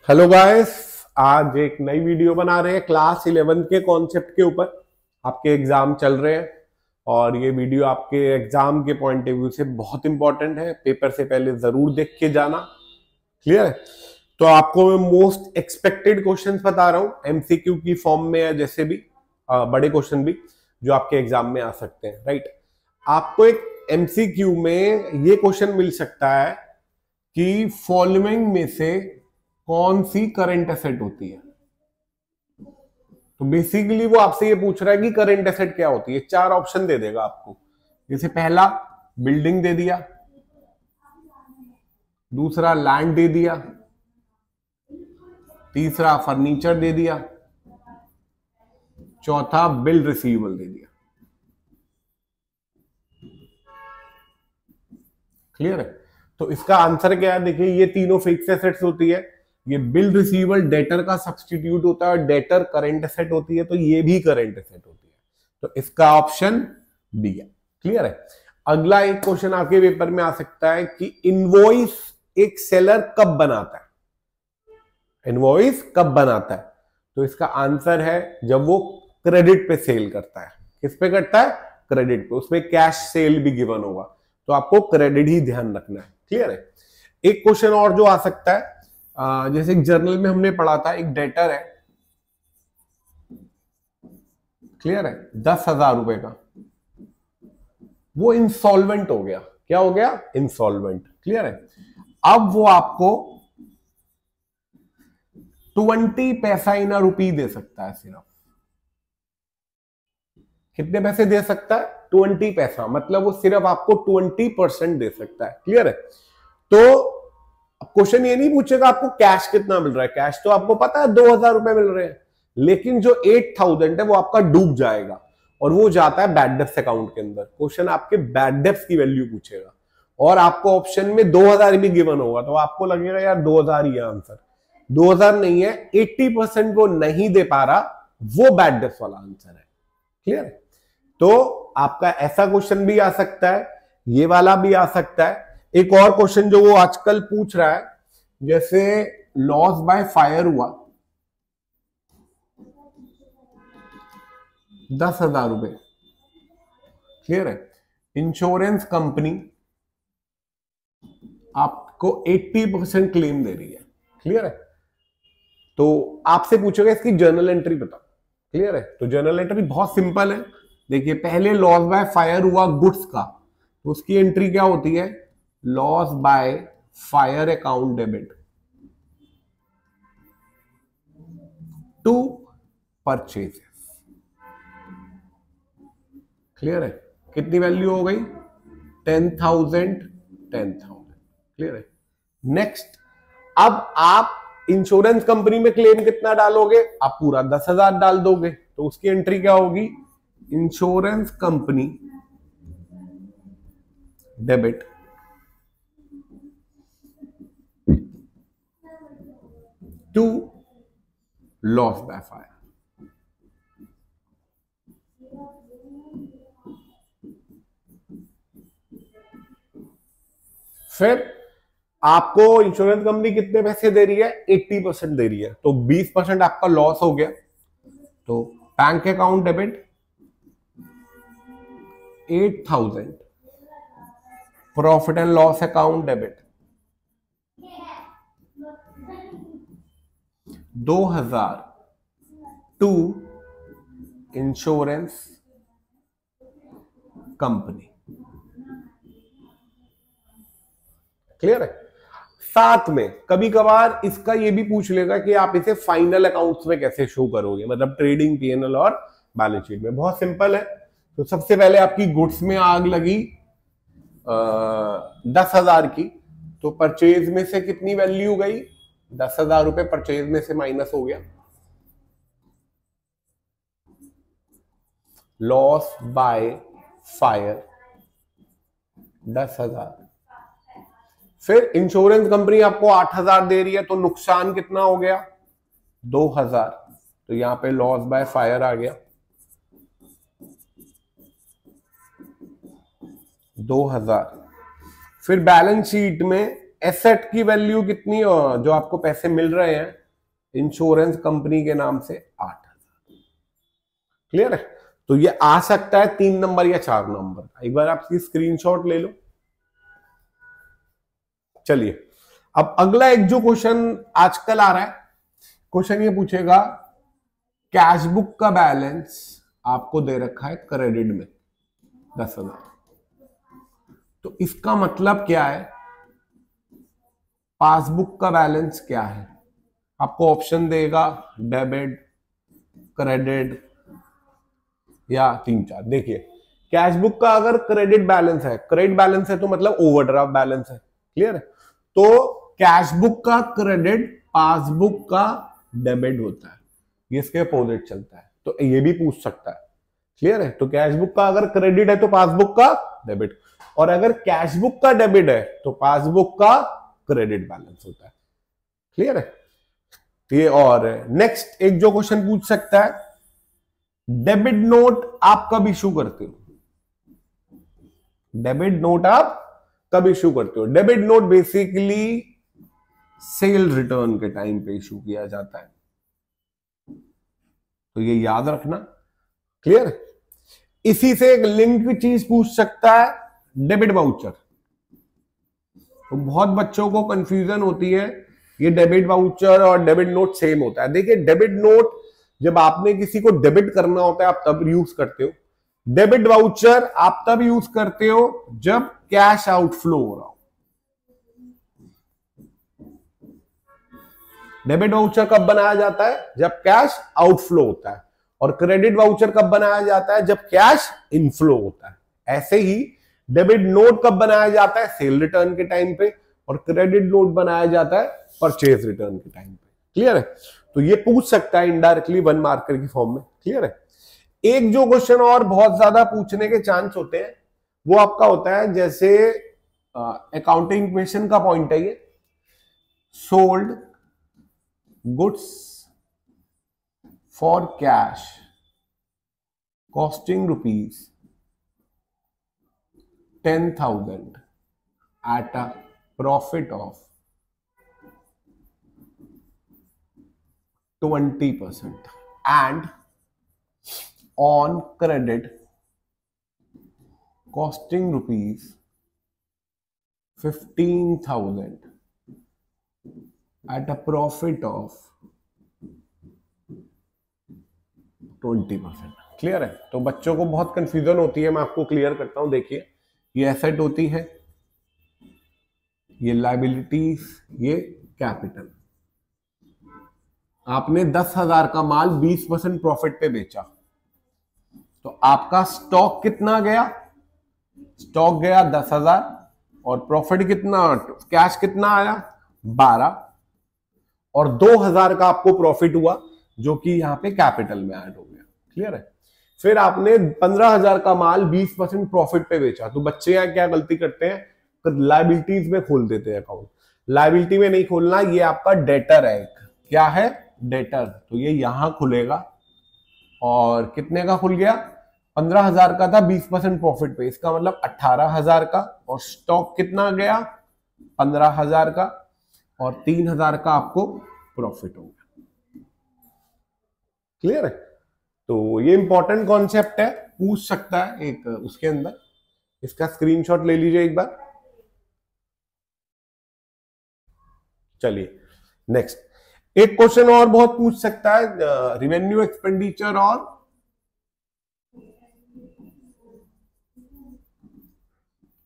Hello guys, आज एक नई वीडियो बना रहे हैं क्लास 11 के कॉन्सेप्ट के ऊपर। आपके एग्जाम चल रहे हैं और ये वीडियो आपके एग्जाम के पॉइंट ऑफ व्यू से बहुत इंपॉर्टेंट है। पेपर से पहले जरूर देख के जाना। क्लियर है? तो आपको मैं मोस्ट एक्सपेक्टेड क्वेश्चंस बता रहा हूं, एमसीक्यू की फॉर्म में या जैसे भी बड़े क्वेश्चन भी जो आपके एग्जाम में आ सकते हैं। राइट, आपको एक एमसीक्यू में ये क्वेश्चन मिल सकता है कि फॉलोइंग में से कौन सी करंट एसेट होती है। तो बेसिकली वो आपसे ये पूछ रहा है कि करंट एसेट क्या होती है। चार ऑप्शन दे देगा आपको। जैसे पहला बिल्डिंग दे दिया, दूसरा लैंड दे दिया, तीसरा फर्नीचर दे दिया, चौथा बिल रिसीवेबल दे दिया। क्लियर है? तो इसका आंसर क्या है? देखिए, ये तीनों फिक्स एसेट्स होती है। ये बिल रिसीवेबल डेटर का सब्स्टिट्यूट होता है और डेटर करंट एसेट होती है, तो ये भी करंट एसेट होती है। तो इसका ऑप्शन बी है। क्लियर है? अगला एक क्वेश्चन आपके पेपर में आ सकता है कि इनवॉइस एक सेलर कब बनाता है। इनवॉइस कब बनाता है? तो इसका आंसर है जब वो क्रेडिट पे सेल करता है। किस पे करता है? क्रेडिट पे। उसमें कैश सेल भी गिवन होगा, तो आपको क्रेडिट ही ध्यान रखना है। क्लियर है? एक क्वेश्चन और जो आ सकता है, जैसे जर्नल में हमने पढ़ा था, एक डेटर है, क्लियर है, 10,000 रुपए का, वो इंसॉल्वेंट हो गया। क्या हो गया? इंसॉल्वेंट। क्लियर है? अब वो आपको 20 पैसा इन रुपी दे सकता है। सिर्फ कितने पैसे दे सकता है? 20 पैसा। मतलब वो सिर्फ आपको 20% दे सकता है। क्लियर है? तो क्वेश्चन ये नहीं पूछेगा आपको कैश कितना मिल रहा है। कैश तो आपको पता है 2,000 रुपए मिल रहे हैं, लेकिन जो 8,000 है वो आपका डूब जाएगा और वो जाता है बैड डेब्ट्स अकाउंट के अंदर। क्वेश्चन आपके बैड डेब्ट्स की वैल्यू पूछेगा और आपको ऑप्शन में 2,000 भी गिवन होगा, तो आपको लगेगा यार 2,000 ही है आंसर। 2,000 नहीं है, 80% वो नहीं दे पा रहा, वो बैड डेब्ट्स वाला आंसर है। क्लियर है? तो आपका ऐसा क्वेश्चन भी आ सकता है, ये वाला भी आ सकता है। एक और क्वेश्चन जो वो आजकल पूछ रहा है, जैसे लॉस बाय फायर हुआ 10,000 रुपए। क्लियर है? इंश्योरेंस कंपनी आपको 80% क्लेम दे रही है। क्लियर है? तो आपसे पूछेगा इसकी जर्नल एंट्री बताओ। क्लियर है? तो जर्नल एंट्री बहुत सिंपल है। देखिए, पहले लॉस बाय फायर हुआ गुड्स का, तो उसकी एंट्री क्या होती है? Loss by fire account debit to purchases. Clear है? कितनी वैल्यू हो गई? 10,000 10,000। क्लियर है? नेक्स्ट, अब आप इंश्योरेंस कंपनी में क्लेम कितना डालोगे? आप पूरा 10,000 डाल दोगे, तो उसकी एंट्री क्या होगी? Insurance company debit to loss by fire. फिर आपको इंश्योरेंस कंपनी कितने पैसे दे रही है? 80% दे रही है, तो 20% आपका लॉस हो गया। तो bank account debit 8,000, profit and loss account debit 2,000 to insurance company. Clear है? साथ में कभी कभार इसका ये भी पूछ लेगा कि आप इसे फाइनल अकाउंट्स में कैसे शो करोगे, मतलब ट्रेडिंग, पीएनएल और बैलेंस शीट में। बहुत सिंपल है। तो सबसे पहले आपकी गुड्स में आग लगी 10,000 की, तो परचेज में से कितनी वैल्यू गई? 10,000 रुपए परचेज में से माइनस हो गया। Loss by fire 10,000। फिर इंश्योरेंस कंपनी आपको 8,000 दे रही है, तो नुकसान कितना हो गया? 2,000। तो यहां पे लॉस बाय फायर आ गया 2,000। फिर बैलेंस शीट में एसेट की वैल्यू कितनी, जो आपको पैसे मिल रहे हैं, इंश्योरेंस कंपनी के नाम से 8,000। क्लियर है? तो ये आ सकता है 3 नंबर या 4 नंबर। एक बार आप इसकी स्क्रीनशॉट ले लो। चलिए अब अगला एक जो क्वेश्चन आजकल आ रहा है, क्वेश्चन ये पूछेगा कैश बुक का बैलेंस आपको दे रखा है क्रेडिट में 10,000। तो इसका मतलब क्या है, पासबुक का बैलेंस क्या है? आपको ऑप्शन देगा डेबिट, क्रेडिट या 3-4। देखिए कैश बुक का अगर क्रेडिट बैलेंस है, क्रेडिट बैलेंस है तो मतलब ओवरड्राफ्ट बैलेंस है। क्लियर है? तो कैश बुक का क्रेडिट, पासबुक का डेबिट होता है, ये इसके अपोजिट चलता है। तो ये भी पूछ सकता है। क्लियर है? तो कैश बुक का अगर क्रेडिट है तो पासबुक का डेबिट, और अगर कैश बुक का डेबिट है तो पासबुक का क्रेडिट बैलेंस होता है। क्लियर है? ये और नेक्स्ट एक जो क्वेश्चन पूछ सकता है, डेबिट नोट आप कब इशू करते हो? डेबिट नोट आप कब इशू करते हो? Debit note basically cell return के टाइम पे इशू किया जाता है, तो ये याद रखना। क्लियर? इसी से एक लिंक चीज पूछ सकता है, डेबिट वाउचर। तो बहुत बच्चों को कंफ्यूजन होती है, ये डेबिट वाउचर और डेबिट नोट सेम होता है। देखिए डेबिट नोट जब आपने किसी को डेबिट करना होता है आप तब यूज करते हो, डेबिट वाउचर आप तब यूज करते हो जब कैश आउटफ्लो हो रहा हो। डेबिट वाउचर कब बनाया जाता है? जब कैश आउटफ्लो होता है, और क्रेडिट वाउचर कब बनाया जाता है? जब कैश इनफ्लो होता है। ऐसे ही डेबिट नोट कब बनाया जाता है? सेल रिटर्न के टाइम पे, और क्रेडिट नोट बनाया जाता है परचेज रिटर्न के टाइम पे। क्लियर है? तो ये पूछ सकता है इनडायरेक्टली 1 मार्कर की फॉर्म में। क्लियर है? एक जो क्वेश्चन और बहुत ज्यादा पूछने के चांस होते हैं वो आपका होता है, जैसे अकाउंटिंग इक्वेशन का पॉइंट है ये, sold goods for cash costing rupees 10,000 at a profit of 20% and on credit costing rupees 15,000 at a profit of 20%। Clear है? तो बच्चों को बहुत कंफ्यूजन होती है, मैं आपको क्लियर करता हूं। देखिए ये एसेट होती है, ये लायबिलिटीज, ये कैपिटल। आपने 10,000 का माल 20% प्रॉफिट पे बेचा, तो आपका स्टॉक कितना गया? स्टॉक गया 10,000, और प्रॉफिट कितना, कैश कितना आया? 12, और 2,000 का आपको प्रॉफिट हुआ जो कि यहां पे कैपिटल में ऐड हो गया। क्लियर है? फिर आपने 15,000 का माल 20% प्रॉफिट पे बेचा, तो बच्चे यहां क्या गलती करते हैं, तो लायबिलिटीज में खोल देते हैं अकाउंट। लायबिलिटी में नहीं खोलना, ये आपका डेटर है। क्या है? डेटर। तो ये यहां खुलेगा, और कितने का खुल गया? 15,000 का था 20% प्रॉफिट पे, इसका मतलब 18,000 का, और स्टॉक कितना गया? 15,000 का, और 3,000 का आपको प्रॉफिट हो गया। क्लियर है? तो ये इंपॉर्टेंट कॉन्सेप्ट है, पूछ सकता है एक उसके अंदर। इसका स्क्रीनशॉट ले लीजिए एक बार। चलिए नेक्स्ट एक क्वेश्चन और बहुत पूछ सकता है, रेवेन्यू एक्सपेंडिचर और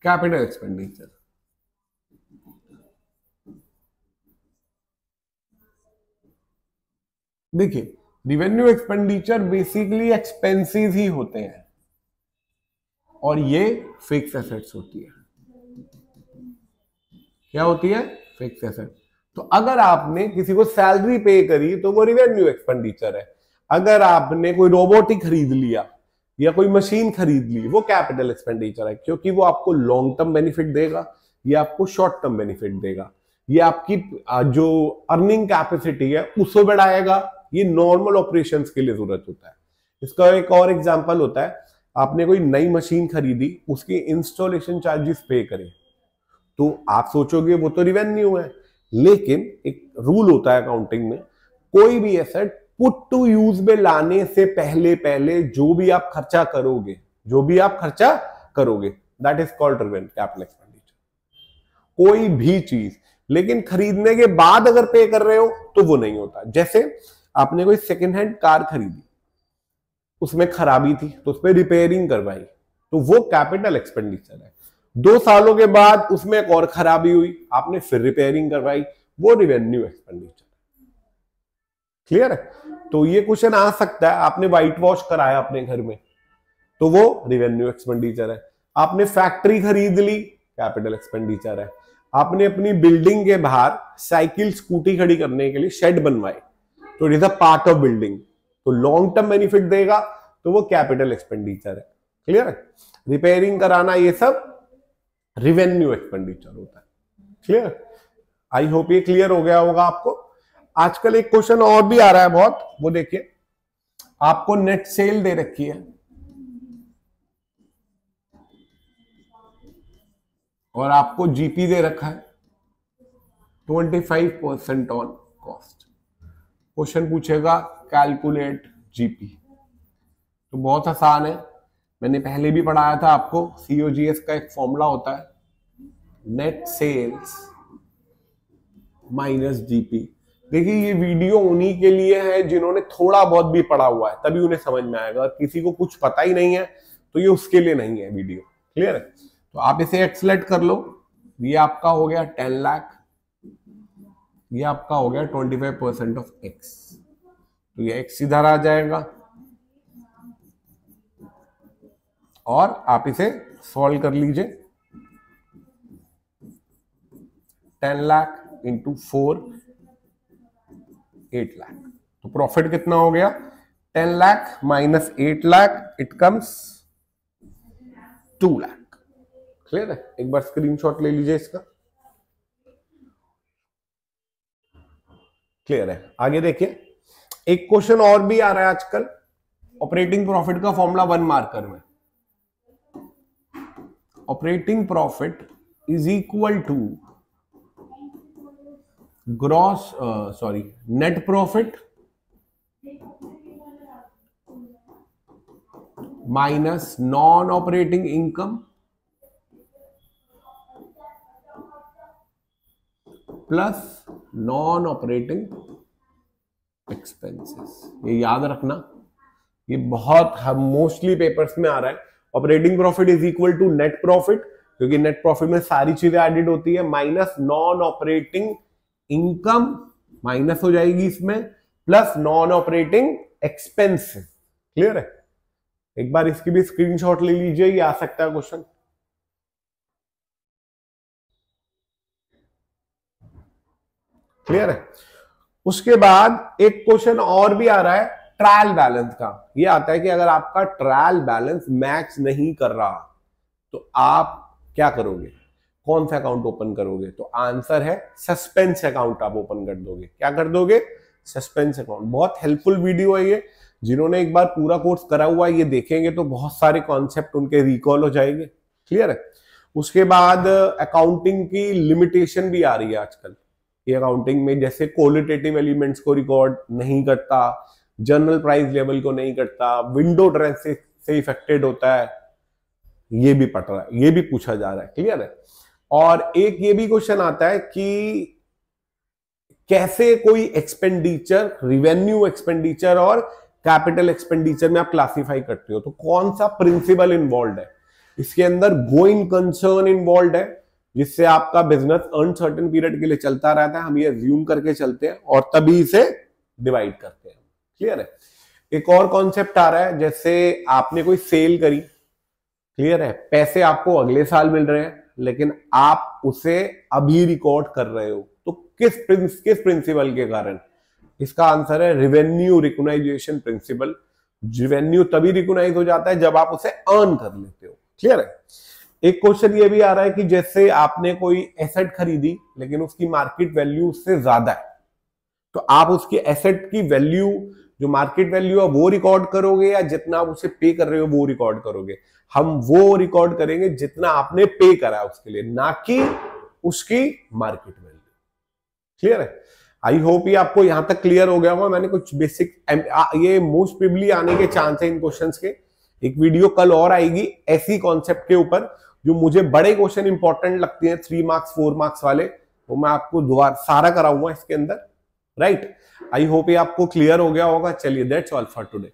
कैपिटल एक्सपेंडिचर। देखिए रिवेन्यू एक्सपेंडिचर बेसिकली एक्सपेंसेस ही होते हैं, और ये फिक्स एसेट्स होती है। क्या होती है? Fix asset. तो अगर आपने किसी को सैलरी पे करी तो वो रिवेन्यू एक्सपेंडिचर है। अगर आपने कोई रोबोट ही खरीद लिया या कोई मशीन खरीद ली, वो कैपिटल एक्सपेंडिचर है, क्योंकि वो आपको लॉन्ग टर्म बेनिफिट देगा, ये आपको शॉर्ट टर्म बेनिफिट देगा, ये आपकी जो अर्निंग कैपेसिटी है उसको बढ़ाएगा। ये नॉर्मल ऑपरेशंस के लिए जरूरत होता है। इसका एक और एग्जांपल होता है, आपने कोई नई मशीन खरीदी, उसकी इंस्टॉलेशन चार्जेस पे करे, तो आप सोचोगे वो तो रिवेन्यू है, लेकिन एक रूल होता है अकाउंटिंग में, कोई भी एसेट पुट टू यूज में लाने से पहले पहले जो भी आप खर्चा करोगे that is called capital expenditure. कोई भी चीज, लेकिन खरीदने के बाद अगर पे कर रहे हो तो वो नहीं होता। जैसे आपने कोई सेकेंड हैंड कार खरीदी, उसमें खराबी थी तो उसमें रिपेयरिंग करवाई, तो वो कैपिटल एक्सपेंडिचर है। 2 सालों के बाद उसमें एक और खराबी हुई, आपने फिर रिपेयरिंग करवाई, वो रेवेन्यू एक्सपेंडिचर। क्लियर है? तो ये क्वेश्चन आ सकता है, आपने व्हाइट वॉश कराया अपने घर में तो वो रेवेन्यू एक्सपेंडिचर है। आपने फैक्ट्री खरीद ली, कैपिटल एक्सपेंडिचर है। आपने अपनी बिल्डिंग के बाहर साइकिल स्कूटी खड़ी करने के लिए शेड बनवाए, तो it is a part of building, तो लॉन्ग टर्म बेनिफिट देगा, तो वो कैपिटल एक्सपेंडिचर है। क्लियर है? रिपेयरिंग कराना, ये सब रेवेन्यू एक्सपेंडिचर होता है। क्लियर? आई होप ये क्लियर हो गया होगा आपको। आजकल एक क्वेश्चन और भी आ रहा है बहुत, वो देखिए, आपको नेट सेल दे रखी है और आपको जीपी दे रखा है 25% ऑन कॉस्ट। क्वेश्चन पूछेगा कैलकुलेट जीपी, तो बहुत आसान है, मैंने पहले भी पढ़ाया था आपको। सीओजीएस का एक फॉर्मूला होता है, नेट सेल्स माइनस जीपी। देखिए ये वीडियो उन्हीं के लिए है जिन्होंने थोड़ा बहुत भी पढ़ा हुआ है, तभी उन्हें समझ में आएगा। किसी को कुछ पता ही नहीं है तो ये उसके लिए नहीं है वीडियो। क्लियर है? तो आप इसे एक्सलेट कर लो। ये आपका हो गया 10 लाख, ये आपका हो गया 25% ऑफ एक्स, तो ये एक्स इधर आ जाएगा और आप इसे सॉल्व कर लीजिए। 10 लाख इंटू 4, 8 लाख, तो प्रॉफिट कितना हो गया? 10 lakh minus 8 lakh, it comes 2 lakh. Clear है? एक बार स्क्रीनशॉट ले लीजिए इसका। क्लियर है? आगे देखिए, एक क्वेश्चन और भी आ रहा है आजकल, ऑपरेटिंग प्रॉफिट का फॉर्मूला 1 मार्कर में। Operating profit is equal to net profit minus non operating income plus non operating expenses. ये याद रखना, ये बहुत मोस्टली पेपर्स में आ रहा है। Operating profit is equal to net profit, क्योंकि नेट प्रॉफिट में सारी चीजें एडेड होती है, minus non operating income minus हो जाएगी इसमें, plus non operating expenses. Clear है? एक बार इसकी भी स्क्रीनशॉट ले लीजिए, ये आ सकता है क्वेश्चन। क्लियर है? उसके बाद एक क्वेश्चन और भी आ रहा है ट्रायल बैलेंस का। ये आता है कि अगर आपका ट्रायल बैलेंस मैच नहीं कर रहा तो आप क्या करोगे, कौन सा अकाउंट ओपन करोगे? तो आंसर है सस्पेंस अकाउंट आप ओपन कर दोगे। क्या कर दोगे? Suspense account. बहुत हेल्पफुल वीडियो है ये, जिन्होंने एक बार पूरा कोर्स करा हुआ है ये देखेंगे तो बहुत सारे कॉन्सेप्ट उनके रिकॉल हो जाएंगे। क्लियर है? उसके बाद अकाउंटिंग की लिमिटेशन भी आ रही है आजकल। ये अकाउंटिंग में जैसे क्वालिटेटिव एलिमेंट्स को रिकॉर्ड नहीं करता, जनरल प्राइस लेवल को नहीं करता, विंडो ड्रेस से इफेक्टेड होता है, ये भी पढ़ रहा है, ये भी पूछा जा रहा है। क्लियर है? और एक ये भी क्वेश्चन आता है कि कैसे कोई एक्सपेंडिचर रिवेन्यू एक्सपेंडिचर और कैपिटल एक्सपेंडिचर में आप क्लासिफाई करते हो, तो कौन सा प्रिंसिपल इन्वॉल्व है? इसके अंदर गोइंग कंसर्न इन्वॉल्व है, जिससे आपका बिजनेस अनसर्टेन पीरियड के लिए चलता रहता है, हम ये अज्यूम करके चलते हैं और तभी इसे डिवाइड करते हैं। क्लियर है? एक और कॉन्सेप्ट आ रहा है, जैसे आपने कोई सेल करी, क्लियर है, पैसे आपको अगले साल मिल रहे हैं लेकिन आप उसे अभी रिकॉर्ड कर रहे हो, तो किस प्रिंसिपल के कारण? इसका आंसर है रेवेन्यू रिकॉग्नाइजेशन प्रिंसिपल। रेवेन्यू तभी रिकॉग्नाइज हो जाता है जब आप उसे अर्न कर लेते हो। क्लियर है? एक क्वेश्चन ये भी आ रहा है कि जैसे आपने कोई एसेट खरीदी लेकिन उसकी मार्केट वैल्यू उससे ज्यादा है, तो आप उसकी एसेट की वैल्यू, जो मार्केट वैल्यू है वो रिकॉर्ड करोगे या जितना आप उसे पे कर रहे हो वो रिकॉर्ड करोगे? हम वो रिकॉर्ड करेंगे जितना आपने पे करा उसके लिए, ना कि उसकी मार्केट वैल्यू। क्लियर है? आई होप ये आपको यहां तक क्लियर हो गया होगा। मैंने कुछ बेसिक ये मोस्ट प्रोबेबली आने के चांस है इन क्वेश्चंस के। एक वीडियो कल और आएगी ऐसी कॉन्सेप्ट के ऊपर जो मुझे बड़े क्वेश्चन इंपॉर्टेंट लगते हैं 3 मार्क्स 4 मार्क्स वाले, वो मैं आपको दोबारा सारा कराऊंगा इसके अंदर, राइट। आई होप ये आपको क्लियर हो गया होगा। चलिए दैट्स ऑल फॉर टुडे।